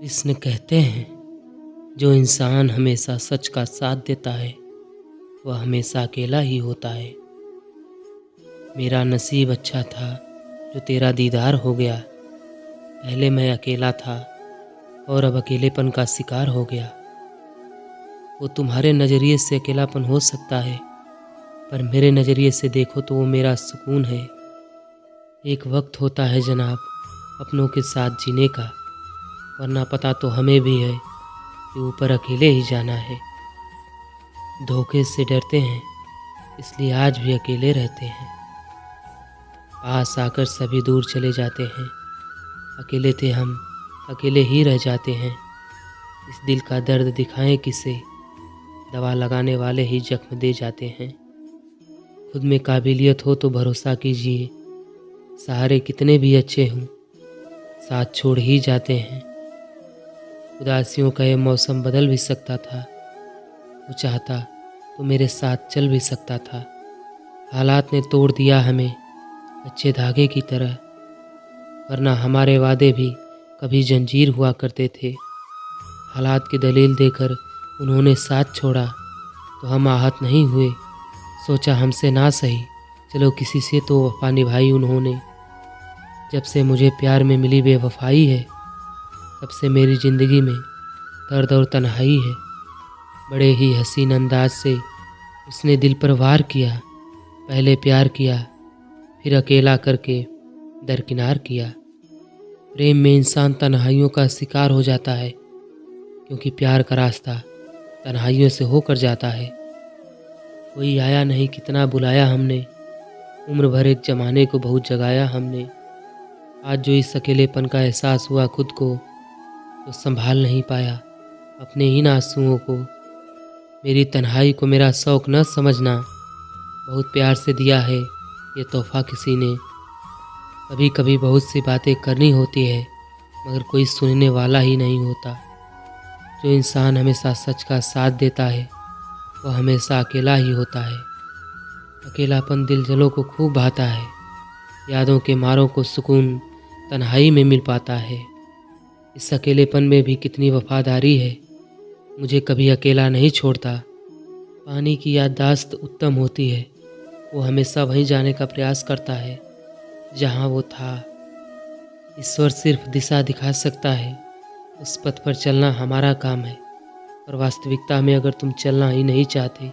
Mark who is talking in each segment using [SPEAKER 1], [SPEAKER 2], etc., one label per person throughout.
[SPEAKER 1] इसने कहते हैं, जो इंसान हमेशा सच का साथ देता है वह हमेशा अकेला ही होता है। मेरा नसीब अच्छा था जो तेरा दीदार हो गया। पहले मैं अकेला था और अब अकेलेपन का शिकार हो गया। वो तुम्हारे नज़रिए से अकेलापन हो सकता है, पर मेरे नज़रिए से देखो तो वो मेरा सुकून है। एक वक्त होता है जनाब अपनों के साथ जीने का, वरना पता तो हमें भी है कि ऊपर अकेले ही जाना है। धोखे से डरते हैं इसलिए आज भी अकेले रहते हैं। पास आकर सभी दूर चले जाते हैं। अकेले थे हम, अकेले ही रह जाते हैं। इस दिल का दर्द दिखाएं किसे, दवा लगाने वाले ही जख्म दे जाते हैं। खुद में काबिलियत हो तो भरोसा कीजिए, सहारे कितने भी अच्छे हों साथ छोड़ ही जाते हैं। उदासियों का ये मौसम बदल भी सकता था, वो चाहता तो मेरे साथ चल भी सकता था। हालात ने तोड़ दिया हमें अच्छे धागे की तरह, वरना हमारे वादे भी कभी जंजीर हुआ करते थे। हालात की दलील देकर उन्होंने साथ छोड़ा तो हम आहत नहीं हुए। सोचा हमसे ना सही, चलो किसी से तो वफा निभाई उन्होंने। जब से मुझे प्यार में मिली बेवफाई है, तब से मेरी ज़िंदगी में दर्द और तन्हाई है। बड़े ही हसीन अंदाज से उसने दिल पर वार किया। पहले प्यार किया, फिर अकेला करके दरकिनार किया। प्रेम में इंसान तन्हाइयों का शिकार हो जाता है, क्योंकि प्यार का रास्ता तन्हाइयों से होकर जाता है। कोई आया नहीं कितना बुलाया हमने, उम्र भर एक ज़माने को बहुत जगाया हमने। आज जो इस अकेलेपन का एहसास हुआ खुद को, तो संभाल नहीं पाया अपने इन आंसुओं को। मेरी तन्हाई को मेरा शौक़ न समझना, बहुत प्यार से दिया है ये तोहफ़ा किसी ने। कभी कभी बहुत सी बातें करनी होती है, मगर कोई सुनने वाला ही नहीं होता। जो इंसान हमेशा सच का साथ देता है वह हमेशा अकेला ही होता है। अकेलापन दिलजलों को खूब भाता है, यादों के मारों को सुकून तन्हाई में मिल पाता है। इस अकेलेपन में भी कितनी वफादारी है, मुझे कभी अकेला नहीं छोड़ता। पानी की याददाश्त उत्तम होती है, वो हमेशा वहीं जाने का प्रयास करता है जहाँ वो था। ईश्वर सिर्फ दिशा दिखा सकता है, उस पथ पर चलना हमारा काम है। और वास्तविकता में अगर तुम चलना ही नहीं चाहते,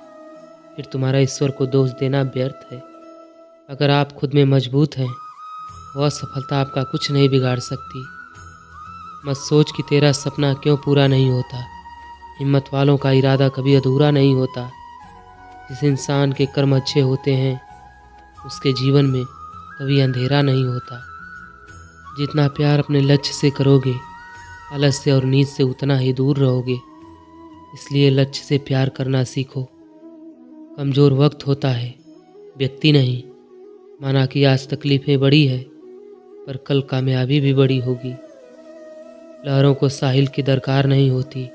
[SPEAKER 1] फिर तुम्हारा ईश्वर को दोष देना व्यर्थ है। अगर आप खुद में मजबूत हैं, वह सफलता आपका कुछ नहीं बिगाड़ सकती। मत सोच कि तेरा सपना क्यों पूरा नहीं होता। हिम्मत वालों का इरादा कभी अधूरा नहीं होता। जिस इंसान के कर्म अच्छे होते हैं, उसके जीवन में कभी अंधेरा नहीं होता। जितना प्यार अपने लक्ष्य से करोगे, आलस्य और नींद से उतना ही दूर रहोगे। इसलिए लक्ष्य से प्यार करना सीखो। कमज़ोर वक्त होता है, व्यक्ति नहीं। माना कि आज तकलीफ़ें बड़ी है, पर कल कामयाबी भी बड़ी होगी। लहरों को साहिल की दरकार नहीं होती,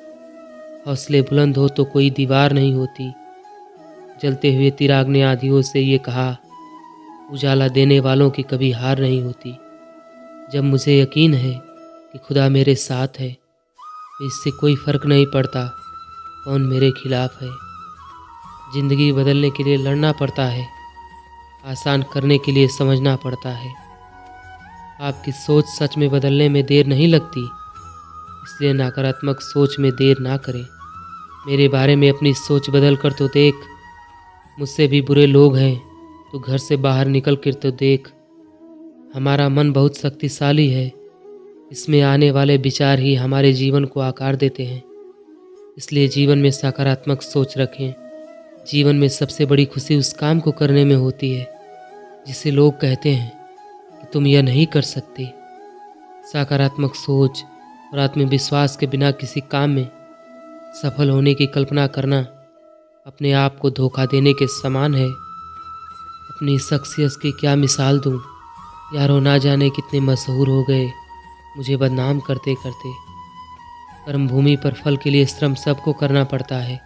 [SPEAKER 1] हौसले बुलंद हो तो कोई दीवार नहीं होती। जलते हुए चिराग ने आँधियों से ये कहा, उजाला देने वालों की कभी हार नहीं होती। जब मुझे यकीन है कि खुदा मेरे साथ है, तो इससे कोई फ़र्क नहीं पड़ता कौन मेरे खिलाफ है। ज़िंदगी बदलने के लिए लड़ना पड़ता है, आसान करने के लिए समझना पड़ता है। आपकी सोच सच में बदलने में देर नहीं लगती, इसलिए नकारात्मक सोच में देर ना करें। मेरे बारे में अपनी सोच बदल कर तो देख। मुझसे भी बुरे लोग हैं तो घर से बाहर निकल कर तो देख। हमारा मन बहुत शक्तिशाली है, इसमें आने वाले विचार ही हमारे जीवन को आकार देते हैं। इसलिए जीवन में सकारात्मक सोच रखें। जीवन में सबसे बड़ी खुशी उस काम को करने में होती है जिसे लोग कहते हैं कि तुम यह नहीं कर सकते। सकारात्मक सोच और आत्मविश्वास के बिना किसी काम में सफल होने की कल्पना करना अपने आप को धोखा देने के समान है। अपनी शख्सियत की क्या मिसाल दूं, यारों ना जाने कितने मशहूर हो गए मुझे बदनाम करते करते। कर्म भूमि पर फल के लिए श्रम सबको करना पड़ता है।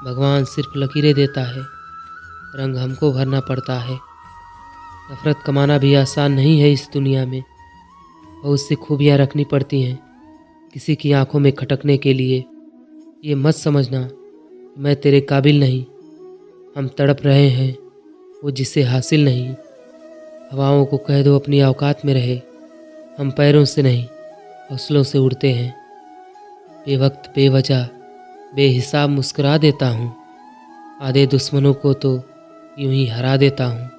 [SPEAKER 1] भगवान सिर्फ लकीरें देता है, रंग हमको भरना पड़ता है। नफरत कमाना भी आसान नहीं है इस दुनिया में, बहुत सी खूबियाँ रखनी पड़ती हैं, किसी की आंखों में खटकने के लिए। ये मत समझना कि मैं तेरे काबिल नहीं। हम तड़प रहे हैं वो जिसे हासिल नहीं। हवाओं को कह दो अपनी औकात में रहे। हम पैरों से नहीं हौसलों से उड़ते हैं। बेवक्त बेवजह बेहिसाब मुस्कुरा देता हूँ। आधे दुश्मनों को तो यूं ही हरा देता हूँ।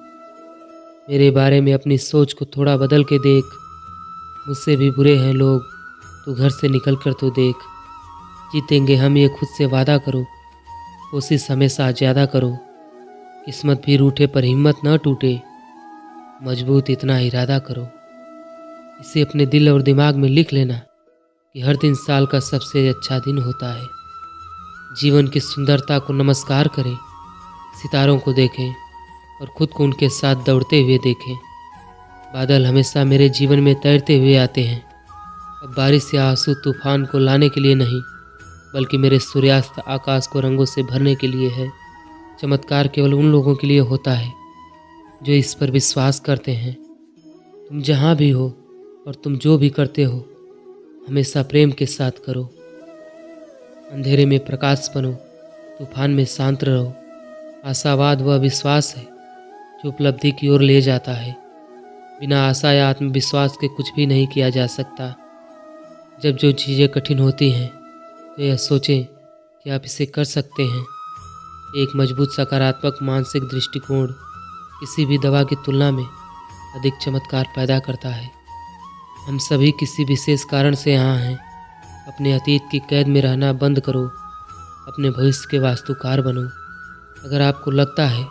[SPEAKER 1] मेरे बारे में अपनी सोच को थोड़ा बदल के देख। मुझसे भी बुरे हैं लोग, तू घर से निकल कर तो देख। जीतेंगे हम ये खुद से वादा करो, कोशिश हमेशा ज़्यादा करो। किस्मत भी रूठे पर हिम्मत न टूटे, मजबूत इतना इरादा करो। इसे अपने दिल और दिमाग में लिख लेना कि हर दिन साल का सबसे अच्छा दिन होता है। जीवन की सुंदरता को नमस्कार करें, सितारों को देखें और खुद को उनके साथ दौड़ते हुए देखें। बादल हमेशा मेरे जीवन में तैरते हुए आते हैं। अब बारिश या आंसू तूफान को लाने के लिए नहीं, बल्कि मेरे सूर्यास्त आकाश को रंगों से भरने के लिए है। चमत्कार केवल उन लोगों के लिए होता है जो इस पर विश्वास करते हैं। तुम जहाँ भी हो और तुम जो भी करते हो, हमेशा प्रेम के साथ करो। अंधेरे में प्रकाश बनो, तूफान में शांत रहो। आशावाद वह विश्वास है जो उपलब्धि की ओर ले जाता है। बिना आशा या आत्मविश्वास के कुछ भी नहीं किया जा सकता। जब जो चीज़ें कठिन होती हैं तो यह सोचें कि आप इसे कर सकते हैं। एक मजबूत सकारात्मक मानसिक दृष्टिकोण किसी भी दवा की तुलना में अधिक चमत्कार पैदा करता है। हम सभी किसी विशेष कारण से यहाँ हैं। अपने अतीत की कैद में रहना बंद करो, अपने भविष्य के वास्तुकार बनो। अगर आपको लगता है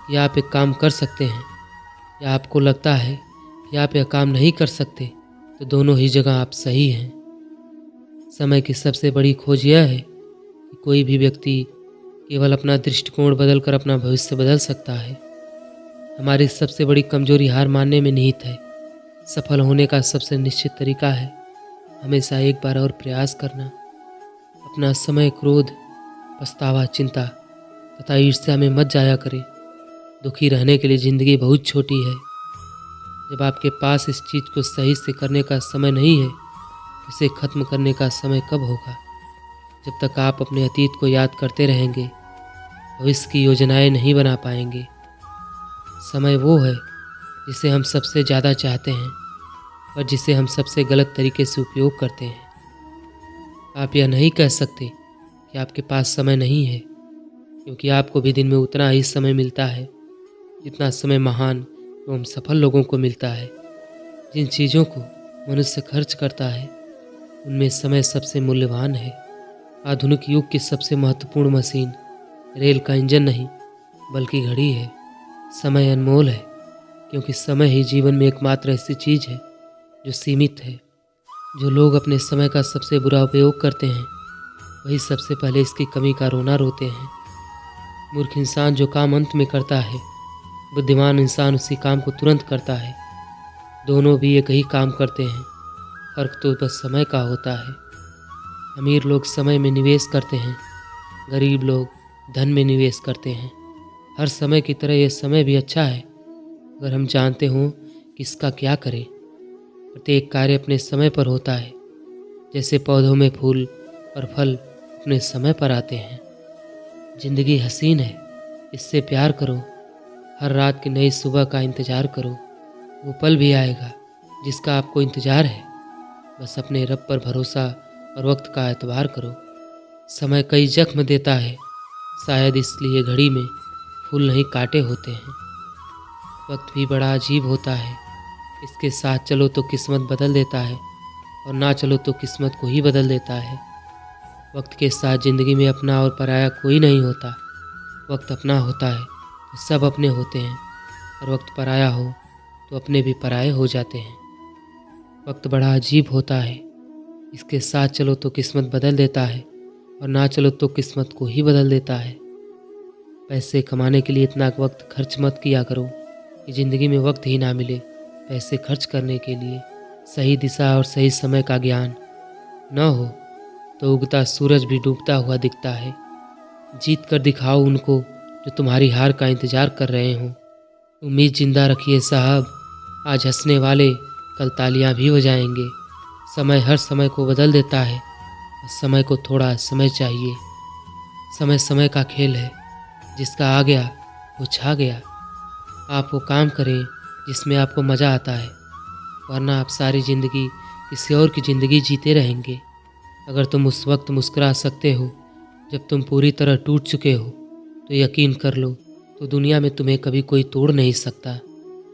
[SPEAKER 1] कि आप एक काम कर सकते हैं या आपको लगता है कि आप यह काम नहीं कर सकते, तो दोनों ही जगह आप सही हैं। समय की सबसे बड़ी खोज यह है कि कोई भी व्यक्ति केवल अपना दृष्टिकोण बदलकर अपना भविष्य बदल सकता है। हमारी सबसे बड़ी कमजोरी हार मानने में निहित है। सफल होने का सबसे निश्चित तरीका है हमेशा एक बार और प्रयास करना। अपना समय क्रोध, पछतावा, चिंता तथा ईर्ष्या में मत जाया करें। दुखी रहने के लिए ज़िंदगी बहुत छोटी है। जब आपके पास इस चीज़ को सही से करने का समय नहीं है, तो इसे ख़त्म करने का समय कब होगा? जब तक आप अपने अतीत को याद करते रहेंगे, भविष्य की योजनाएं नहीं बना पाएंगे। समय वो है जिसे हम सबसे ज़्यादा चाहते हैं, पर जिसे हम सबसे गलत तरीके से उपयोग करते हैं। आप यह नहीं कह सकते कि आपके पास समय नहीं है, क्योंकि आपको भी दिन में उतना ही समय मिलता है जितना समय महान एवं सफल लोगों को मिलता है। जिन चीज़ों को मनुष्य खर्च करता है, उनमें समय सबसे मूल्यवान है। आधुनिक युग की सबसे महत्वपूर्ण मशीन रेल का इंजन नहीं, बल्कि घड़ी है। समय अनमोल है, क्योंकि समय ही जीवन में एकमात्र ऐसी चीज़ है जो सीमित है। जो लोग अपने समय का सबसे बुरा उपयोग करते हैं, वही सबसे पहले इसकी कमी का रोना रोते हैं। मूर्ख इंसान जो काम अंत में करता है, बुद्धिमान इंसान उसी काम को तुरंत करता है। दोनों भी एक ही काम करते हैं, फर्क तो बस समय का होता है। अमीर लोग समय में निवेश करते हैं, गरीब लोग धन में निवेश करते हैं। हर समय की तरह यह समय भी अच्छा है अगर हम जानते हों कि इसका क्या करें। प्रत्येक कार्य अपने समय पर होता है, जैसे पौधों में फूल और फल अपने समय पर आते हैं। जिंदगी हसीन है, इससे प्यार करो। हर रात की नई सुबह का इंतज़ार करो। वो पल भी आएगा जिसका आपको इंतज़ार है। बस अपने रब पर भरोसा और वक्त का एतबार करो। समय कई जख्म देता है, शायद इसलिए घड़ी में फूल नहीं काटे होते हैं। वक्त भी बड़ा अजीब होता है, इसके साथ चलो तो किस्मत बदल देता है और ना चलो तो किस्मत को ही बदल देता है। वक्त के साथ ज़िंदगी में अपना और पराया कोई नहीं होता। वक्त अपना होता है तो सब अपने होते हैं, और वक्त पराया हो तो अपने भी पराये हो जाते हैं। वक्त बड़ा अजीब होता है, इसके साथ चलो तो किस्मत बदल देता है और ना चलो तो किस्मत को ही बदल देता है। पैसे कमाने के लिए इतना वक्त खर्च मत किया करो कि ज़िंदगी में वक्त ही ना मिले पैसे खर्च करने के लिए। सही दिशा और सही समय का ज्ञान न हो तो उगता सूरज भी डूबता हुआ दिखता है। जीत कर दिखाओ उनको जो तुम्हारी हार का इंतज़ार कर रहे हों। उम्मीद जिंदा रखिए साहब, आज हंसने वाले कल तालियां भी बजाएंगे। समय हर समय को बदल देता है और समय को थोड़ा समय चाहिए। समय समय का खेल है, जिसका आ गया वो छा गया। आप वो काम करें जिसमें आपको मज़ा आता है, वरना आप सारी ज़िंदगी किसी और की ज़िंदगी जीते रहेंगे। अगर तुम उस वक्त मुस्कुरा सकते हो जब तुम पूरी तरह टूट चुके हो, तो यकीन कर लो, तो दुनिया में तुम्हें कभी कोई तोड़ नहीं सकता।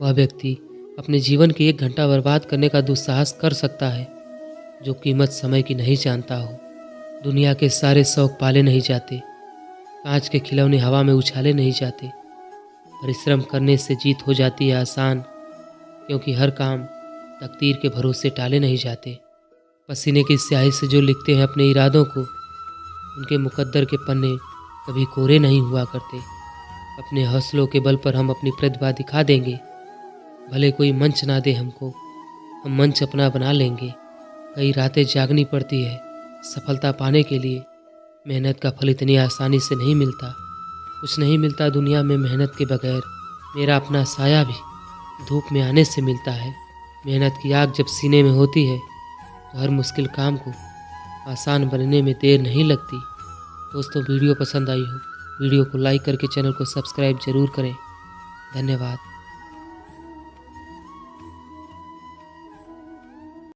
[SPEAKER 1] वह व्यक्ति अपने जीवन के 1 घंटा बर्बाद करने का दुस्साहस कर सकता है जो कीमत समय की नहीं जानता हो। दुनिया के सारे शौक पाले नहीं जाते, कांच के खिलौने हवा में उछाले नहीं जाते। परिश्रम करने से जीत हो जाती है आसान, क्योंकि हर काम तकदीर के भरोसे टाले नहीं जाते। पसीने की स्याही से जो लिखते हैं अपने इरादों को, उनके मुकद्दर के पन्ने कभी कोरे नहीं हुआ करते। अपने हौसलों के बल पर हम अपनी प्रतिभा दिखा देंगे, भले कोई मंच ना दे हमको, हम मंच अपना बना लेंगे। कई रातें जागनी पड़ती है सफलता पाने के लिए। मेहनत का फल इतनी आसानी से नहीं मिलता। कुछ नहीं मिलता दुनिया में मेहनत के बगैर। मेरा अपना साया भी धूप में आने से मिलता है। मेहनत की आग जब सीने में होती है, तो हर मुश्किल काम को आसान बनने में देर नहीं लगती। दोस्तों, वीडियो पसंद आई हो, वीडियो को लाइक करके चैनल को सब्सक्राइब ज़रूर करें। धन्यवाद।